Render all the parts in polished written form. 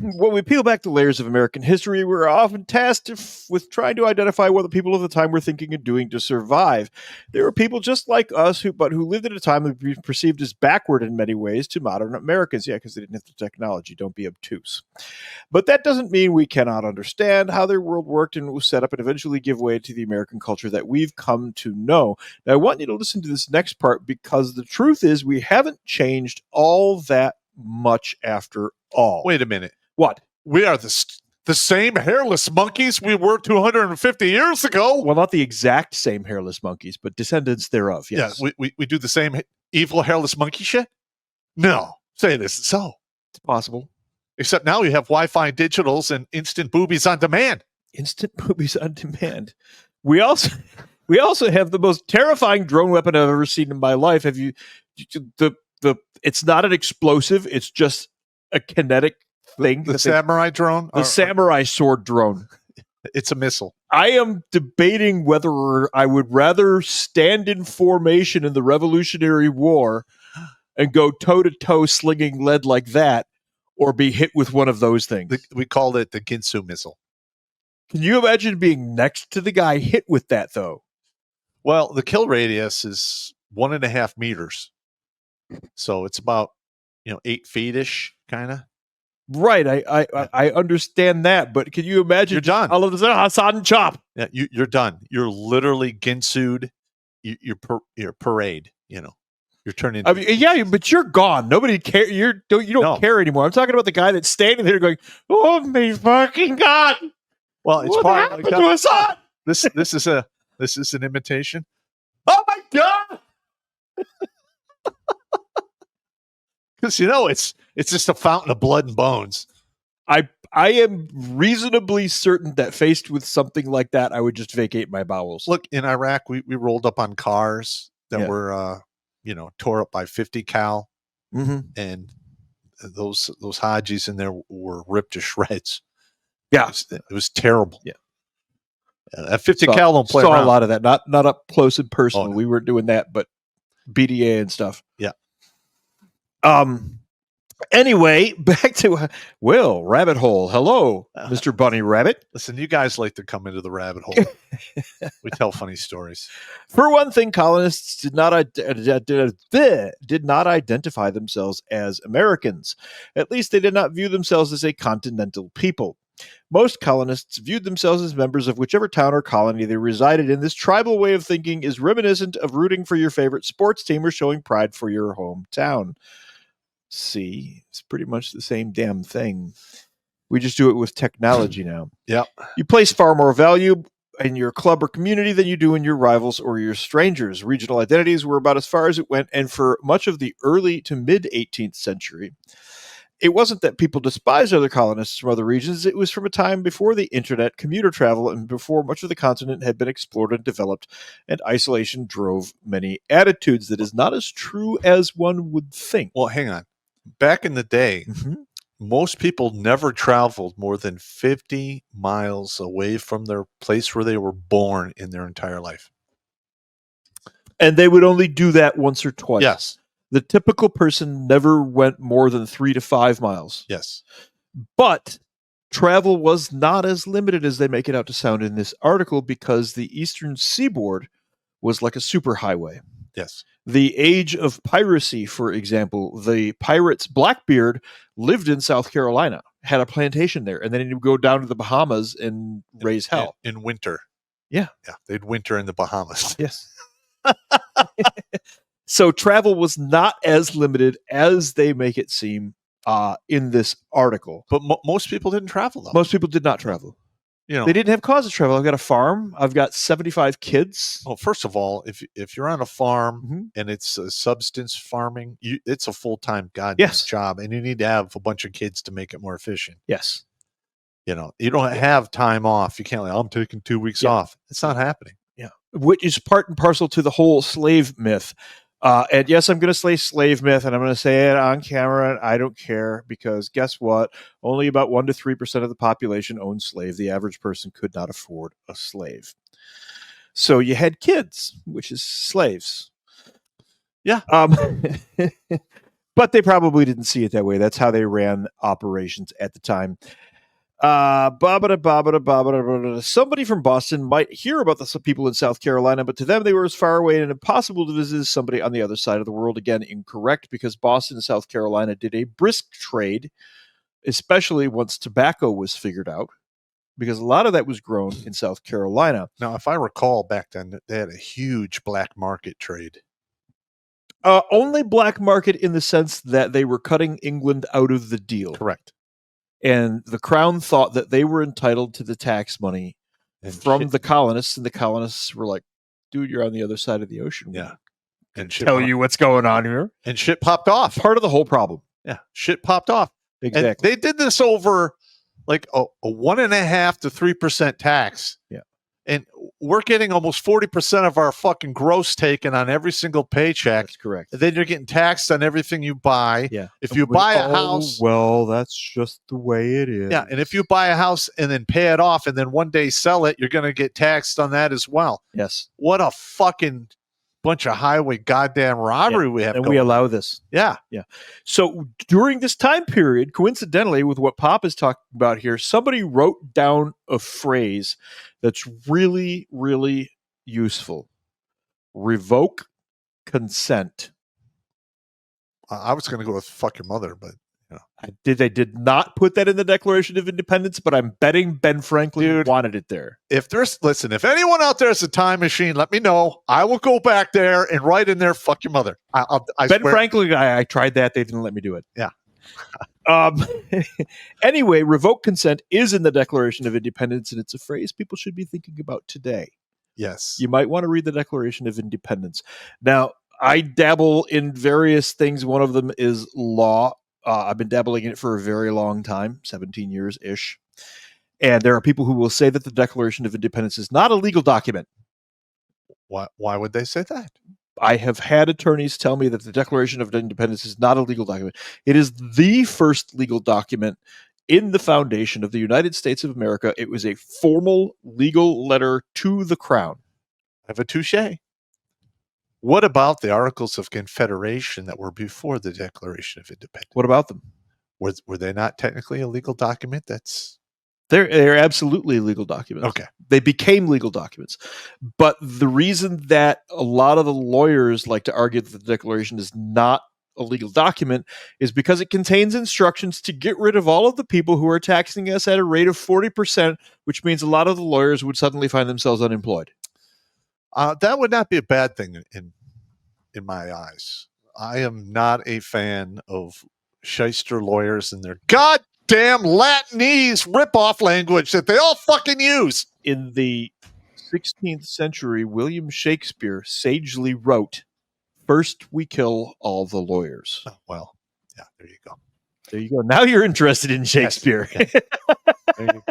When we peel back the layers of American history, we're often tasked with trying to identify what the people of the time were thinking and doing to survive. There were people just like us who lived at a time that would be perceived as backward in many ways to modern Americans. Yeah, because they didn't have the technology. Don't be obtuse. But that doesn't mean we cannot understand how their world worked and was set up and eventually give way to the American culture that we've come to know. Now, I want you to listen to this next part because the truth is we haven't changed all that much after all. Wait a minute. What? We are the same hairless monkeys we were 250 years ago. Well, not the exact same hairless monkeys, but descendants thereof, yes. Yeah, we do the same evil hairless monkey shit? No. Say this. So. It's possible. Except now we have Wi-Fi digitals and instant boobies on demand. Instant boobies on demand. We also have the most terrifying drone weapon I've ever seen in my life. Have you it's not an explosive, it's just a kinetic thing. The samurai drone? The samurai sword drone. It's a missile. I am debating whether I would rather stand in formation in the Revolutionary War and go toe-to-toe slinging lead like that, or be hit with one of those things. We called it the Ginsu missile. Can you imagine being next to the guy hit with that, though? Well, the kill radius is 1.5 meters. So it's about 8 feet-ish, kind of. Right, I understand that, but can you imagine? You're done. All of this Hassan chop. Yeah, you're done. You're literally Ginsu'd. Your parade. You're turning. I mean, yeah, but you're gone. Nobody care. You don't care anymore. I'm talking about the guy that's standing there going, "Oh my fucking god!" Well, it's what happened to Hassan? This is an imitation. Oh my god! Because it's just a fountain of blood and bones. I am reasonably certain that faced with something like that, I would just vacate my bowels. Look, in Iraq, we rolled up on cars that were tore up by 50 cal, and those Hajis in there were ripped to shreds. Yeah, it was terrible. Yeah, at 50 cal don't play around. Saw a lot of that, not up close and personal. We weren't doing that, but BDA and stuff. Yeah. Anyway, back to rabbit hole. Hello, Mr. Bunny Rabbit. Listen, you guys like to come into the rabbit hole. We tell funny stories. For one thing, colonists did not identify themselves as Americans. At least they did not view themselves as a continental people. Most colonists viewed themselves as members of whichever town or colony they resided in. This tribal way of thinking is reminiscent of rooting for your favorite sports team or showing pride for your hometown. See, it's pretty much the same damn thing. We just do it with technology now. Yeah. You place far more value in your club or community than you do in your rivals or your strangers. Regional identities were about as far as it went, and for much of the early to mid 18th century, it wasn't that people despised other colonists from other regions. It was from a time before the internet, commuter travel, and before much of the continent had been explored and developed, and isolation drove many attitudes. That is not as true as one would think. Well, hang on. Back in the day, most people never traveled more than 50 miles away from their place where they were born in their entire life. And they would only do that once or twice. Yes. The typical person never went more than 3 to 5 miles. Yes. But travel was not as limited as they make it out to sound in this article, because the eastern seaboard was like a superhighway. Yes. The age of piracy, for example, the pirates Blackbeard lived in South Carolina, had a plantation there, and then he would go down to the Bahamas and raise hell. In winter. Yeah. Yeah. They'd winter in the Bahamas. Yes. So travel was not as limited as they make it seem in this article. But most people didn't travel, though. Most people did not travel. They didn't have cause to travel. I've got a farm. I've got 75 kids. Well, first of all, if you're on a farm and it's subsistence farming, it's a full-time goddamn job, and you need to have a bunch of kids to make it more efficient. Yes. You don't have time off. You can't I'm taking 2 weeks off. It's not happening. Yeah. Which is part and parcel to the whole slave myth. And yes, I'm going to say slave myth, and I'm going to say it on camera, and I don't care, because guess what? Only about 1 to 3% of the population owned slaves. The average person could not afford a slave. So you had kids, which is slaves. Yeah. But they probably didn't see it that way. That's how they ran operations at the time. Somebody from Boston might hear about the people in South Carolina, but to them they were as far away and impossible to visit as somebody on the other side of the world. Again, incorrect, because Boston and South Carolina did a brisk trade, especially once tobacco was figured out, because a lot of that was grown in South Carolina. Now, if I recall back then, they had a huge black market trade. Only black market in the sense that they were cutting England out of the deal. Correct. And the crown thought that they were entitled to the tax money from the colonists, and the colonists were like, dude, you're on the other side of the ocean. Yeah. And tell you what's going on here. And shit popped off. Part of the whole problem. Yeah. Shit popped off. Exactly. And they did this over like a 1.5% to 3% tax. Yeah. And we're getting almost 40% of our fucking gross taken on every single paycheck. That's correct. And then you're getting taxed on everything you buy. Yeah. If you buy a house. Well, that's just the way it is. Yeah. And if you buy a house and then pay it off and then one day sell it, you're going to get taxed on that as well. Yes. What a fucking bunch of highway goddamn robbery we have. And we allow this. Yeah. Yeah. So during this time period, coincidentally with what Pop is talking about here, somebody wrote down a phrase that's really, really useful. Revoke consent. I was going to go with fuck your mother, but you know. They did not put that in the Declaration of Independence, but I'm betting Ben Franklin wanted it there. If anyone out there has a time machine, let me know. I will go back there and write in there, fuck your mother. Ben Franklin, I tried that. They didn't let me do it. Yeah. Anyway, revoke consent is in the Declaration of Independence, and it's a phrase people should be thinking about today. Yes. You might want to read the Declaration of Independence. Now, I dabble in various things. One of them is law. I've been dabbling in it for a very long time, 17 years-ish. And there are people who will say that the Declaration of Independence is not a legal document. Why would they say that? I have had attorneys tell me that the Declaration of Independence is not a legal document. It is the first legal document in the foundation of the United States of America. It was a formal legal letter to the crown. I have a touche. What about the Articles of Confederation that were before the Declaration of Independence? What about them? Were they not technically a legal document? They're absolutely legal documents. Okay. They became legal documents. But the reason that a lot of the lawyers like to argue that the Declaration is not a legal document is because it contains instructions to get rid of all of the people who are taxing us at a rate of 40%, which means a lot of the lawyers would suddenly find themselves unemployed. That would not be a bad thing in my eyes. I am not a fan of shyster lawyers and their goddamn Latinese rip-off language that they all fucking use. In the 16th century, William Shakespeare sagely wrote, "First we kill all the lawyers." Oh, well, yeah, there you go. There you go. Now you're interested in Shakespeare. Yes. There you go.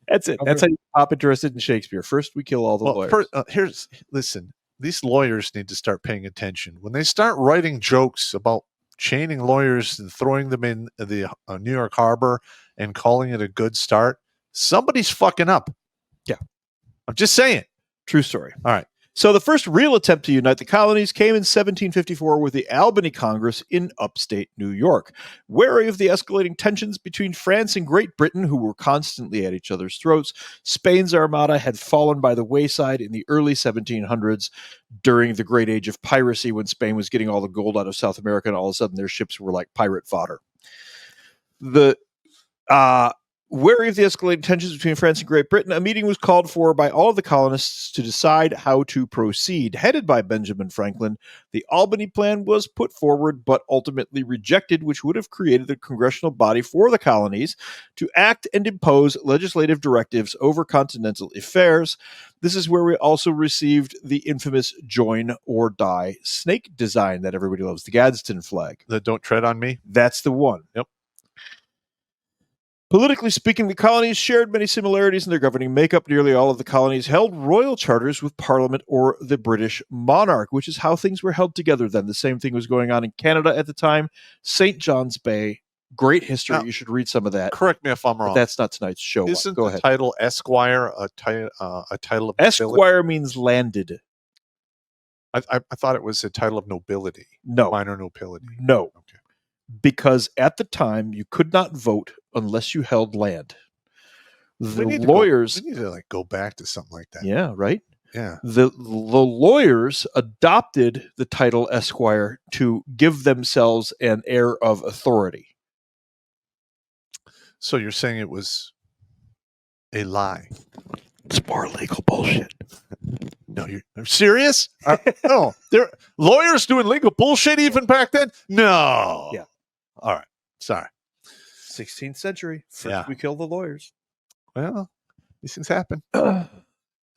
That's it. That's how you pop interested in Shakespeare. First we kill all the lawyers. Listen, these lawyers need to start paying attention. When they start writing jokes about chaining lawyers and throwing them in the New York Harbor and calling it a good start, somebody's fucking up. Yeah. I'm just saying. True story. All right. So the first real attempt to unite the colonies came in 1754 with the Albany Congress in upstate New York. Wary of the escalating tensions between France and Great Britain, who were constantly at each other's throats, Spain's armada had fallen by the wayside in the early 1700s during the great age of piracy, when Spain was getting all the gold out of South America, and all of a sudden their ships were like pirate fodder. Wary of the escalating tensions between France and Great Britain, a meeting was called for by all of the colonists to decide how to proceed. Headed by Benjamin Franklin, the Albany Plan was put forward but ultimately rejected, which would have created a congressional body for the colonies to act and impose legislative directives over continental affairs. This is where we also received the infamous join or die snake design that everybody loves, the Gadsden flag. The Don't Tread on Me? That's the one. Yep. Politically speaking, the colonies shared many similarities in their governing makeup. Nearly all of the colonies held royal charters with Parliament or the British monarch, which is how things were held together then. The same thing was going on in Canada at the time. St. John's Bay, great history. Now, you should read some of that. Correct me if I'm wrong. But that's not tonight's show. Isn't Go the ahead. title Esquire a title of Esquire means landed. I thought it was a title of nobility. No. Minor nobility. No. Okay. because at the time you could not vote unless you held land. The we lawyers, need to go back to something like that. yeah, right. Yeah. The lawyers adopted the title Esquire to give themselves an air of authority. So you're saying it was a lie? It's more legal bullshit. No, you're serious? No, there lawyers doing legal bullshit even back then. No. Yeah. All right. Sorry. 16th century. First, Yeah. we kill the lawyers. Well, these things happen.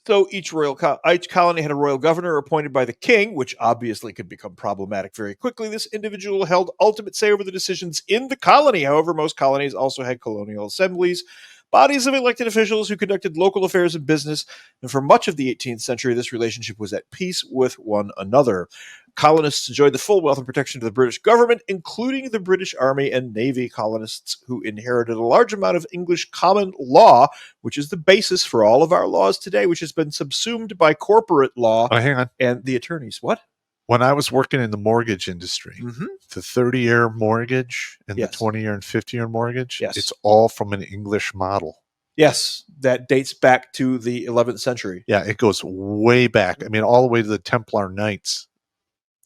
So each colony had a royal governor appointed by the king, which obviously could become problematic very quickly. This individual held ultimate say over the decisions in the colony. However, most colonies also had colonial assemblies, bodies of elected officials who conducted local affairs and business. And for much of the 18th century, this relationship was at peace with one another. Colonists enjoyed the full wealth and protection of the British government, including the British Army and Navy colonists, who inherited a large amount of English common law, which is the basis for all of our laws today, which has been subsumed by corporate law hang on. and the attorneys. What? When I was working in the mortgage industry, the 30-year mortgage and the 20-year and 50-year mortgage, it's all from an English model. Yes, that dates back to the 11th century. Yeah, it goes way back. I mean, all the way to the Templar Knights.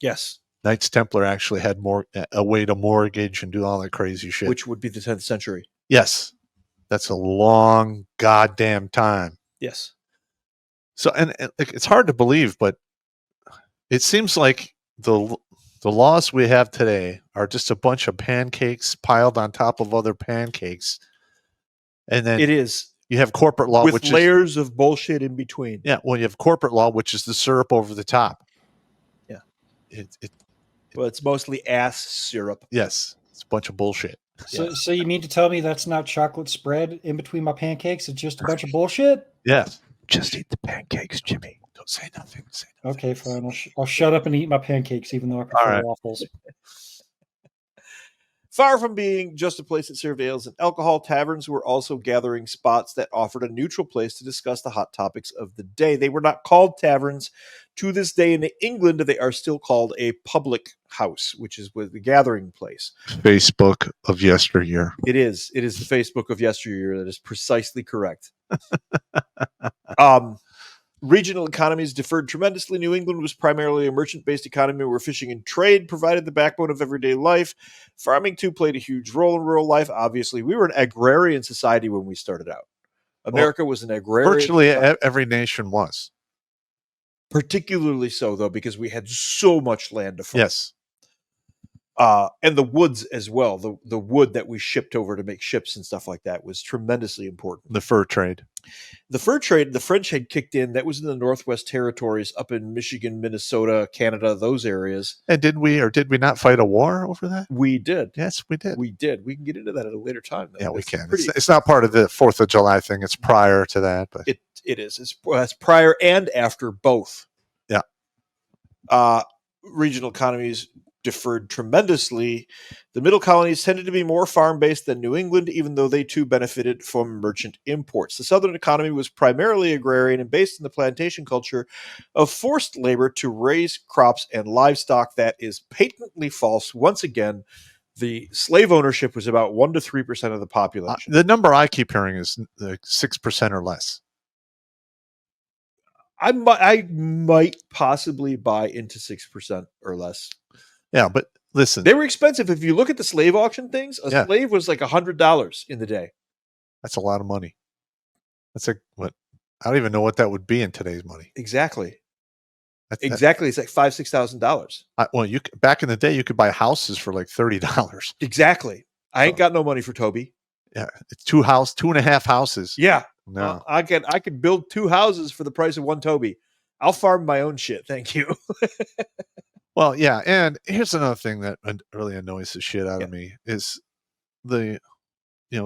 Yes. Knights Templar actually had a way to mortgage and do all that crazy shit. Which would be the 10th century. Yes. That's a long goddamn time. Yes. So, and it's hard to believe, but it seems like the laws we have today are just a bunch of pancakes piled on top of other pancakes. And then it is. You have corporate law, with which layers of bullshit in between. Yeah, well, you have corporate law, which is the syrup over the top. Yeah. Well, it's mostly ass syrup. Yes. It's a bunch of bullshit. So you mean to tell me that's not chocolate spread in between my pancakes? It's just a bunch of bullshit? Yes. Just eat the pancakes, Jimmy. Don't say nothing. Okay, fine. I'll shut up and eat my pancakes, even though I prefer waffles. Far from being just a place that served ales and alcohol, taverns were also gathering spots that offered a neutral place to discuss the hot topics of the day. They were not called taverns. To this day in England, they are still called a public house, which is the gathering place. Facebook of yesteryear. It is. It is the Facebook of yesteryear. That is precisely correct. Regional economies differed tremendously. New England was primarily a merchant-based economy where fishing and trade provided the backbone of everyday life. Farming, too, played a huge role in rural life. Obviously, we were an agrarian society when we started out. America was an agrarian Virtually society. Every nation was. Particularly so, though, because we had so much land to farm. Yes. And the woods as well. The wood that we shipped over to make ships and stuff like that was tremendously important. The fur trade. The fur trade, the French had kicked in. That was in the Northwest Territories, up in Michigan, Minnesota, Canada, those areas. And did we not fight a war over that? We did. Yes, we did. We did. We can get into that at a later time, though. Yeah, we can. It's not part of the 4th of July thing. It's prior to that. But it is. It's prior and after both. Yeah. Regional economies differed tremendously. The middle colonies tended to be more farm-based than New England, even though they too benefited from merchant imports. The southern economy was primarily agrarian and based in the plantation culture of forced labor to raise crops and livestock. That is patently false. Once again, the slave ownership was about 1 to 3% of the population. The number I keep hearing is 6% or less. I might possibly buy into 6% or less. Yeah, but listen. They were expensive. If you look at the slave auction things, a slave was like $100 in the day. That's a lot of money. That's what? I don't even know what that would be in today's money. Exactly. Exactly. It's like $5,000-$6,000. Well, back in the day, you could buy houses for like $30. Exactly. I ain't got no money for Toby. Yeah, it's 2.5 houses. Yeah. No, I could build 2 houses for the price of 1 Toby. I'll farm my own shit. Thank you. Well, yeah, and here's another thing that really annoys the shit out of me is the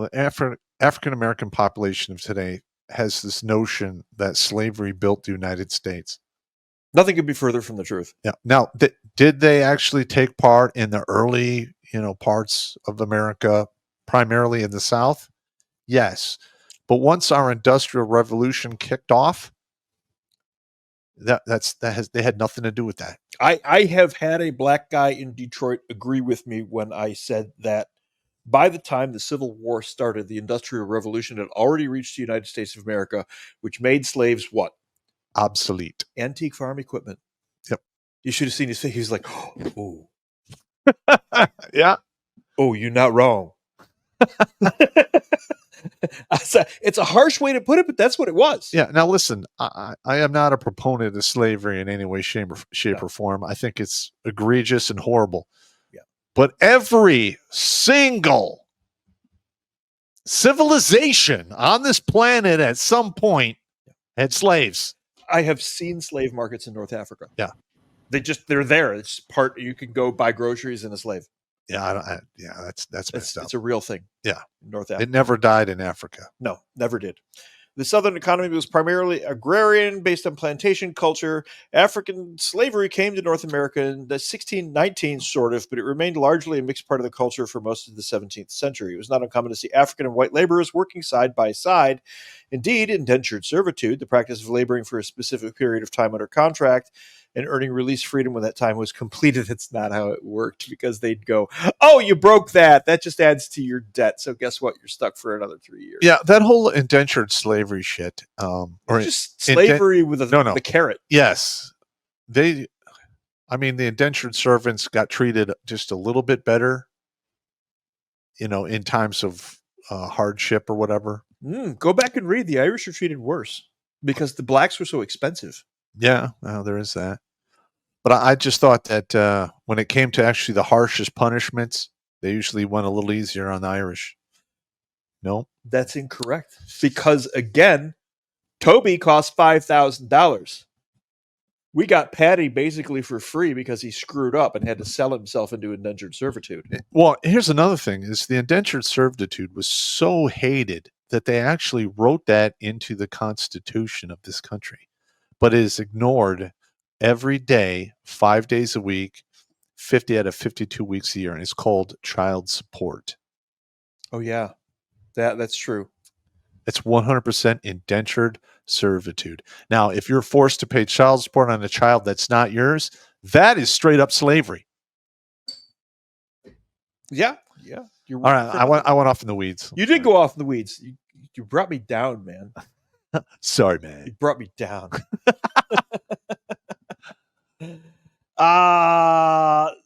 African American population of today has this notion that slavery built the United States. Nothing could be further from the truth. Yeah. Now, did they actually take part in the early, parts of America, primarily in the South? Yes. But once our Industrial Revolution kicked off, They had nothing to do with that. I have had a black guy in Detroit agree with me when I said that by the time the Civil War started, the Industrial Revolution had already reached the United States of America, which made slaves what? Obsolete. Antique farm equipment. Yep. You should have seen his face. He's like, oh, Yeah. oh, you're not wrong. It's a harsh way to put it, but that's what it was. Yeah. Now listen, I am not a proponent of slavery in any way, shape, No. or form. I think it's egregious and horrible. Yeah. But every single civilization on this planet at some point had slaves. I have seen slave markets in North Africa. Yeah. They're there. It's part, you can go buy groceries in a slave. Yeah. That's messed up. It's a real thing. Yeah. In North Africa. It never died in Africa. No, never did. The Southern economy was primarily agrarian, based on plantation culture. African slavery came to North America in the 1619, sort of, but it remained largely a mixed part of the culture for most of the 17th century. It was not uncommon to see African and white laborers working side by side. Indeed, indentured servitude, the practice of laboring for a specific period of time under contract and earning release freedom when that time was completed. That's not how it worked, because they'd go, oh, you broke that. That just adds to your debt. So guess what? You're stuck for another 3 years. Yeah, that whole indentured slavery shit. Or just slavery with the carrot. Yes. The indentured servants got treated just a little bit better, in times of hardship or whatever. Go back and read. The Irish are treated worse because the blacks were so expensive. Yeah, well, there is that. But I just thought that when it came to actually the harshest punishments, they usually went a little easier on the Irish. No? That's incorrect. Because, again, Toby cost $5,000. We got Patty basically for free because he screwed up and had to sell himself into indentured servitude. Well, here's another thing, is the indentured servitude was so hated that they actually wrote that into the Constitution of this country. But it is ignored every day, 5 days a week, 50 out of 52 weeks a year, and it's called child support. Oh, yeah. That's true. It's 100% indentured servitude. Now, if you're forced to pay child support on a child that's not yours, that is straight up slavery. Yeah. All right, I went off in the weeds. You did go off in the weeds. You brought me down, man. Sorry, man. You brought me down.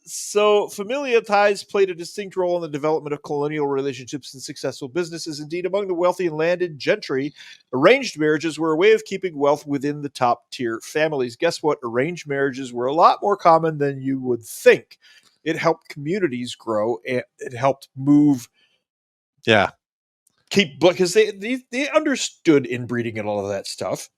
So familial ties played a distinct role in the development of colonial relationships and successful businesses. Indeed, among the wealthy and landed gentry, arranged marriages were a way of keeping wealth within the top tier families. Guess what? Arranged marriages were a lot more common than you would think. It helped communities grow, and it helped move. Yeah. Because they understood inbreeding and all of that stuff.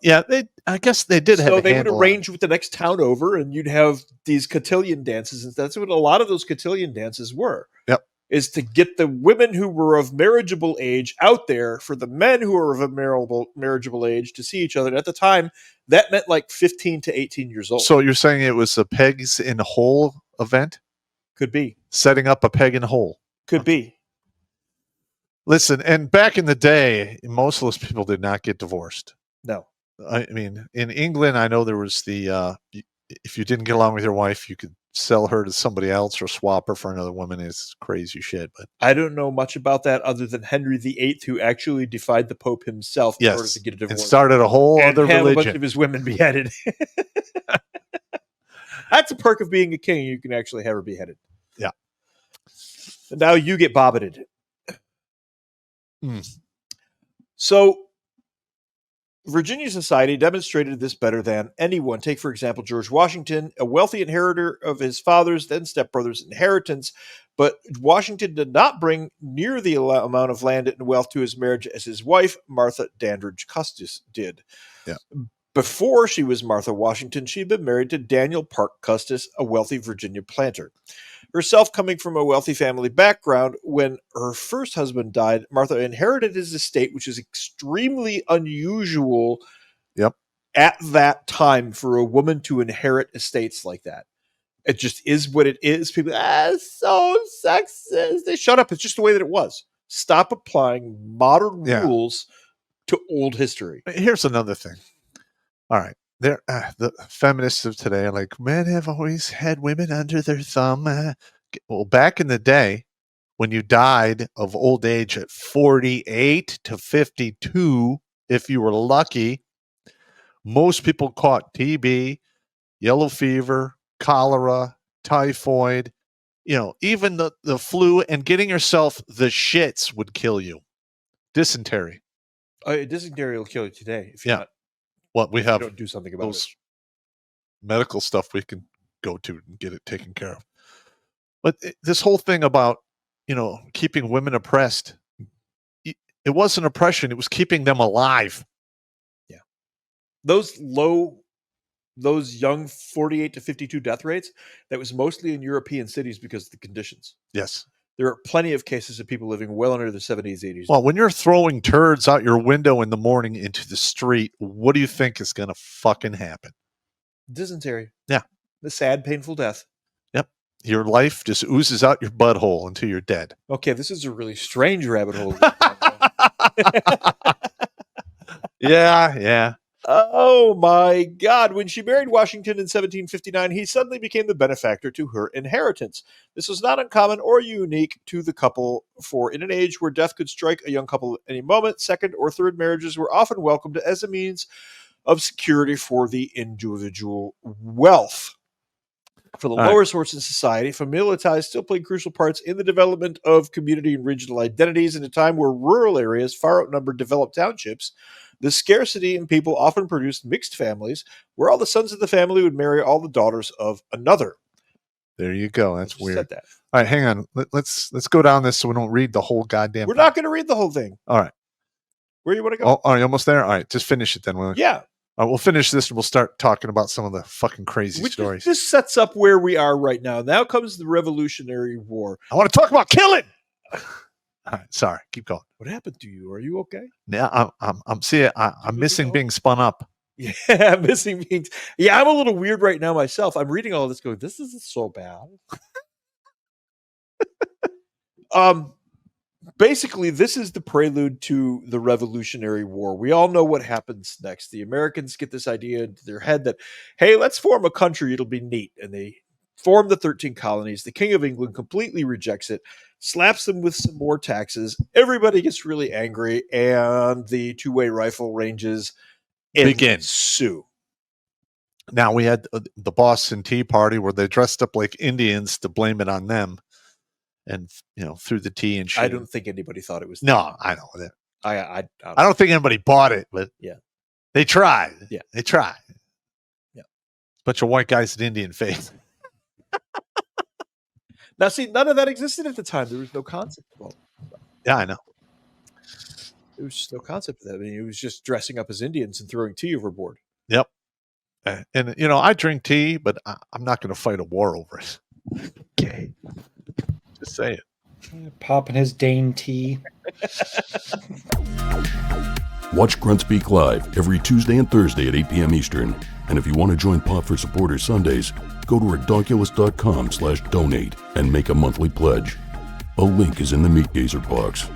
Yeah, I guess they did have. So they would arrange with the next town over, and you'd have these cotillion dances, and that's what a lot of those cotillion dances were. Yep, is to get the women who were of marriageable age out there for the men who were of a marriageable age to see each other. And at the time, that meant like 15 to 18 years old. So you're saying it was a pegs in a hole event? Could be setting up a peg in a hole. Could be. Listen, and back in the day, most of those people did not get divorced. No. I mean, in England, I know there was the if you didn't get along with your wife, you could sell her to somebody else or swap her for another woman. It's crazy shit. But I don't know much about that other than Henry VIII, who actually defied the Pope himself in order to get a divorce. And started a whole other religion. A bunch of his women beheaded. That's a perk of being a king. You can actually have her beheaded. Yeah. And now you get bobbited. So Virginia society demonstrated this better than anyone. Take, for example, George Washington, a wealthy inheritor of his father's, then stepbrother's inheritance. But Washington did not bring near the amount of land and wealth to his marriage as his wife, Martha Dandridge Custis, did. Yeah. Before she was Martha Washington, she had been married to Daniel Parke Custis, a wealthy Virginia planter. Herself coming from a wealthy family background, when her first husband died, Martha inherited his estate, which is extremely unusual at that time for a woman to inherit estates like that. It just is what it is. People, so sexist. They shut up. It's just the way that it was. Stop applying modern rules to old history. Here's another thing. All right. the feminists of today are like, men have always had women under their thumb. Well, back in the day, when you died of old age at 48 to 52, if you were lucky, most people caught TB, yellow fever, cholera, typhoid, even the flu, and getting yourself the shits would kill you. Dysentery. Dysentery will kill you today if you're Yeah. not, What we if you have don't do something about those medical stuff we can go to and get it taken care of. But this whole thing about, keeping women oppressed, it wasn't oppression. It was keeping them alive. it. Those young 48 to 52 death rates, that was mostly in European cities because of the conditions. Yes. There are plenty of cases of people living well under the 70s, 80s. Well, when you're throwing turds out your window in the morning into the street, what do you think is going to fucking happen? Dysentery. Yeah. The sad, painful death. Yep. Your life just oozes out your butthole until you're dead. Okay, this is a really strange rabbit hole. Yeah. Oh my God. When she married Washington in 1759, he suddenly became the benefactor to her inheritance. This was not uncommon or unique to the couple, for in an age where death could strike a young couple at any moment, second or third marriages were often welcomed as a means of security for the individual wealth. For the lower sorts in society, familial ties still played crucial parts in the development of community and regional identities in a time where rural areas far outnumbered developed townships. The scarcity in people often produced mixed families, where all the sons of the family would marry all the daughters of another. There you go. That's I just weird. said that. All right, hang on. Let's go down this so we don't read the whole goddamn We're thing. not going to read the whole thing. All right. Where do you want to go? Oh, are you almost there? All right, just finish it then. Yeah. All right, we'll finish this and we'll start talking about some of the fucking crazy stories. This sets up where we are right now. Now comes the Revolutionary War. I want to talk about killing. All right, sorry. Keep going. What happened to you? Are you okay? Yeah, I'm missing being spun up. Yeah, missing being. Yeah, I'm a little weird right now myself. I'm reading all this going, this isn't so bad. Basically, this is the prelude to the Revolutionary War. We all know what happens next. The Americans get this idea into their head that, hey, let's form a country. It'll be neat. And they form the 13 colonies. The King of England completely rejects it, slaps them with some more taxes. Everybody gets really angry, and the two-way rifle ranges ensue. Now, we had the Boston Tea Party where they dressed up like Indians to blame it on them. And, through the tea and shit. I don't think anybody thought it was. No, I know that. I don't think anybody bought it, but yeah, they tried. Yeah, they tried. Yeah, bunch of white guys in Indian faith. Now, see, none of that existed at the time. There was no concept of all. Yeah, I know. There was just no concept of that. I mean, it was just dressing up as Indians and throwing tea overboard. Yep. And I drink tea, but I'm not going to fight a war over it. Okay. Just say it. Popping his Dane tea. Watch Grunt Speak live every Tuesday and Thursday at 8 p.m. Eastern. And if you want to join Pop for Supporters Sundays, go to redonkulous.com/donate and make a monthly pledge. A link is in the Meat Gazer box.